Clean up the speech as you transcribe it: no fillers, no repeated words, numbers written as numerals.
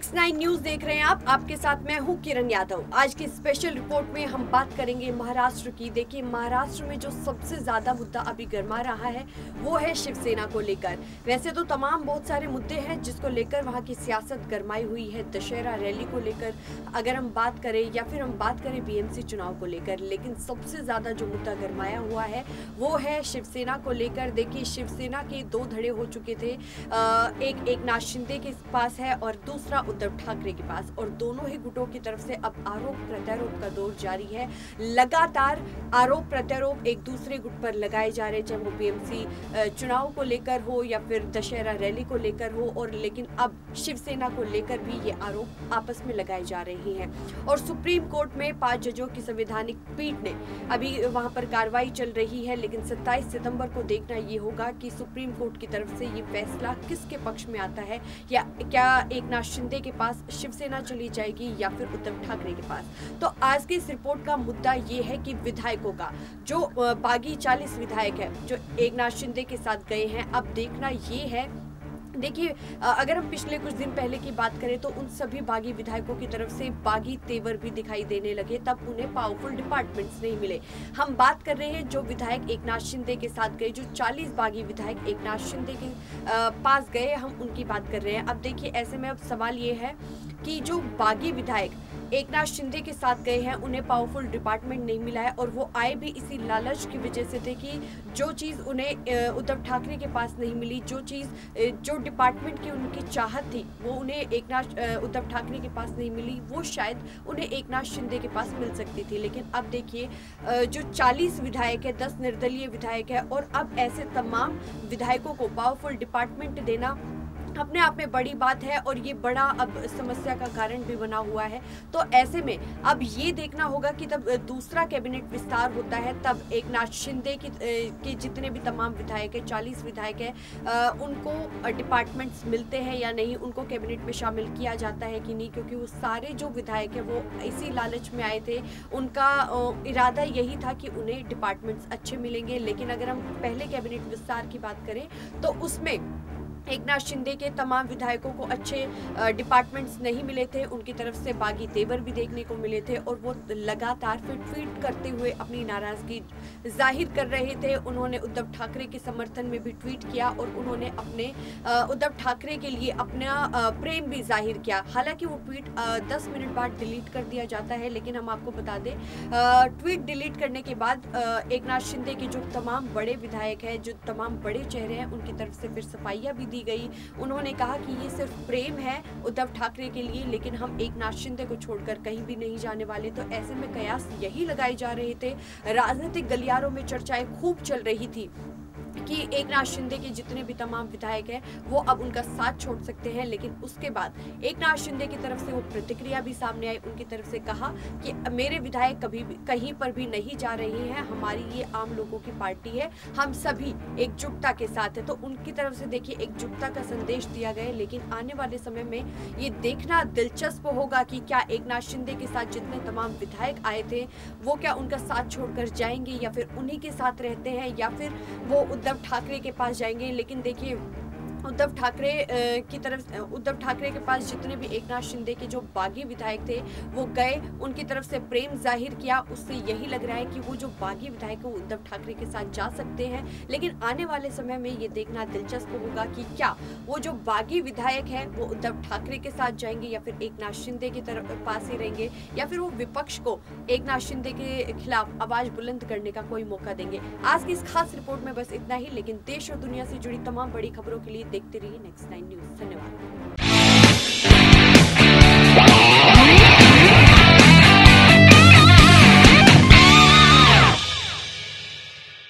Next 9 news देख रहे हैं आप। आपके साथ मैं हूं किरण यादव। आज की स्पेशल रिपोर्ट में हम बात करेंगे महाराष्ट्र की। देखिए, महाराष्ट्र में जो सबसे ज्यादा मुद्दा अभी गर्मा रहा है वो है शिवसेना को लेकर। वैसे तो तमाम बहुत सारे मुद्दे हैं जिसको लेकर वहां की सियासत गरमाई हुई है। दशहरा रैली को लेकर अगर हम बात करें या फिर हम बात करें बीएमसी चुनाव को लेकर, लेकिन सबसे ज्यादा जो मुद्दा गरमाया हुआ है वो है शिवसेना को लेकर। देखिए, शिवसेना के दो धड़े हो चुके थे। एक एकनाथ शिंदे के पास है और दूसरा उद्धव ठाकरे के पास, और दोनों ही गुटों की तरफ से अब आरोप प्रत्यारोप का दौर जारी है। लगातार आरोप प्रत्यारोप एक दूसरे गुट पर लगाए जा रहे, चाहे वो बीएमसी चुनाव को लेकर हो या फिर दशहरा रैली को लेकर हो। और लेकिन अब शिवसेना को लेकर भी ये आरोप आपस में लगाए जा रहे हैं। और सुप्रीम कोर्ट में 5 जजों की संवैधानिक पीठ ने अभी वहां पर कार्रवाई चल रही है, लेकिन 27 सितंबर को देखना ये होगा कि सुप्रीम कोर्ट की तरफ से ये फैसला किसके पक्ष में आता है। या क्या एकनाथ शिंदे के पास शिवसेना चली जाएगी या फिर उद्धव ठाकरे के पास। तो आज की इस रिपोर्ट का मुद्दा ये है कि विधायकों का जो बागी 40 विधायक है जो एकनाथ शिंदे के साथ गए हैं, अब देखना ये है। देखिए, अगर हम पिछले कुछ दिन पहले की बात करें तो उन सभी बागी विधायकों की तरफ से बागी तेवर भी दिखाई देने लगे, तब उन्हें पावरफुल डिपार्टमेंट्स नहीं मिले। हम बात कर रहे हैं जो विधायक एकनाथ शिंदे के साथ गए, जो 40 बागी विधायक एकनाथ शिंदे के पास गए, हम उनकी बात कर रहे हैं। अब देखिए, ऐसे में अब सवाल ये है कि जो बागी विधायक एकनाथ शिंदे के साथ गए हैं उन्हें पावरफुल डिपार्टमेंट नहीं मिला है, और वो आए भी इसी लालच की वजह से थे कि जो चीज़ उन्हें उद्धव ठाकरे के पास नहीं मिली, जो डिपार्टमेंट की उनकी चाहत थी वो उन्हें उद्धव ठाकरे के पास नहीं मिली, वो शायद उन्हें एकनाथ शिंदे के पास मिल सकती थी। लेकिन अब देखिए, जो 40 विधायक है, 10 निर्दलीय विधायक है, और अब ऐसे तमाम विधायकों को पावरफुल डिपार्टमेंट देना अपने आप में बड़ी बात है, और ये बड़ा अब समस्या का कारण भी बना हुआ है। तो ऐसे में अब ये देखना होगा कि तब दूसरा कैबिनेट विस्तार होता है, तब एकनाथ शिंदे के जितने भी तमाम विधायक है, 40 विधायक है, उनको डिपार्टमेंट्स मिलते हैं या नहीं, उनको कैबिनेट में शामिल किया जाता है कि नहीं, क्योंकि वो सारे जो विधायक है वो इसी लालच में आए थे। उनका इरादा यही था कि उन्हें डिपार्टमेंट्स अच्छे मिलेंगे। लेकिन अगर हम पहले कैबिनेट विस्तार की बात करें तो उसमें एकनाथ शिंदे के तमाम विधायकों को अच्छे डिपार्टमेंट्स नहीं मिले थे, उनकी तरफ से बागी तेवर भी देखने को मिले थे, और वो लगातार फिर ट्वीट करते हुए अपनी नाराजगी जाहिर कर रहे थे। उन्होंने उद्धव ठाकरे के समर्थन में भी ट्वीट किया, और उन्होंने अपने उद्धव ठाकरे के लिए अपना प्रेम भी जाहिर किया। हालांकि वो ट्वीट 10 मिनट बाद डिलीट कर दिया जाता है, लेकिन हम आपको बता दें, ट्वीट डिलीट करने के बाद एकनाथ शिंदे के जो तमाम बड़े विधायक हैं, जो तमाम बड़े चेहरे हैं, उनकी तरफ से फिर सफाइयाँ भी दी गई। उन्होंने कहा कि ये सिर्फ प्रेम है उद्धव ठाकरे के लिए, लेकिन हम एकनाथ शिंदे को छोड़कर कहीं भी नहीं जाने वाले। तो ऐसे में कयास यही लगाए जा रहे थे, राजनीतिक गलियारों में चर्चाएं खूब चल रही थी कि एकनाथ शिंदे के जितने भी तमाम विधायक हैं वो अब उनका साथ छोड़ सकते हैं। लेकिन उसके बाद एकनाथ शिंदे की तरफ से वो प्रतिक्रिया भी सामने आई। उनकी तरफ से कहा कि मेरे विधायक कभी भी कहीं पर भी नहीं जा रहे हैं, हमारी ये आम लोगों की पार्टी है, हम सभी एकजुटता के साथ है। तो उनकी तरफ से देखिए एकजुटता का संदेश दिया गया। लेकिन आने वाले समय में ये देखना दिलचस्प होगा कि क्या एकनाथ शिंदे के साथ जितने तमाम विधायक आए थे वो क्या उनका साथ छोड़कर जाएंगे, या फिर उन्हीं के साथ रहते हैं, या फिर वो उद्धव ठाकरे के पास जाएंगे। लेकिन देखिए, उद्धव ठाकरे के पास जितने भी एकनाथ शिंदे के जो बागी विधायक थे वो गए, उनकी तरफ से प्रेम जाहिर किया। उससे यही लग रहा है कि वो जो बागी विधायक है वो उद्धव ठाकरे के साथ जा सकते हैं। लेकिन आने वाले समय में ये देखना दिलचस्प होगा कि क्या वो जो बागी विधायक है वो उद्धव ठाकरे के साथ जाएंगे, या फिर एकनाथ शिंदे की तरफ पास ही रहेंगे, या फिर वो विपक्ष को एकनाथ शिंदे के खिलाफ आवाज बुलंद करने का कोई मौका देंगे। आज की इस खास रिपोर्ट में बस इतना ही, लेकिन देश और दुनिया से जुड़ी तमाम बड़ी खबरों के लिए देखते रहिए नेक्स्ट 9 न्यूज। धन्यवाद।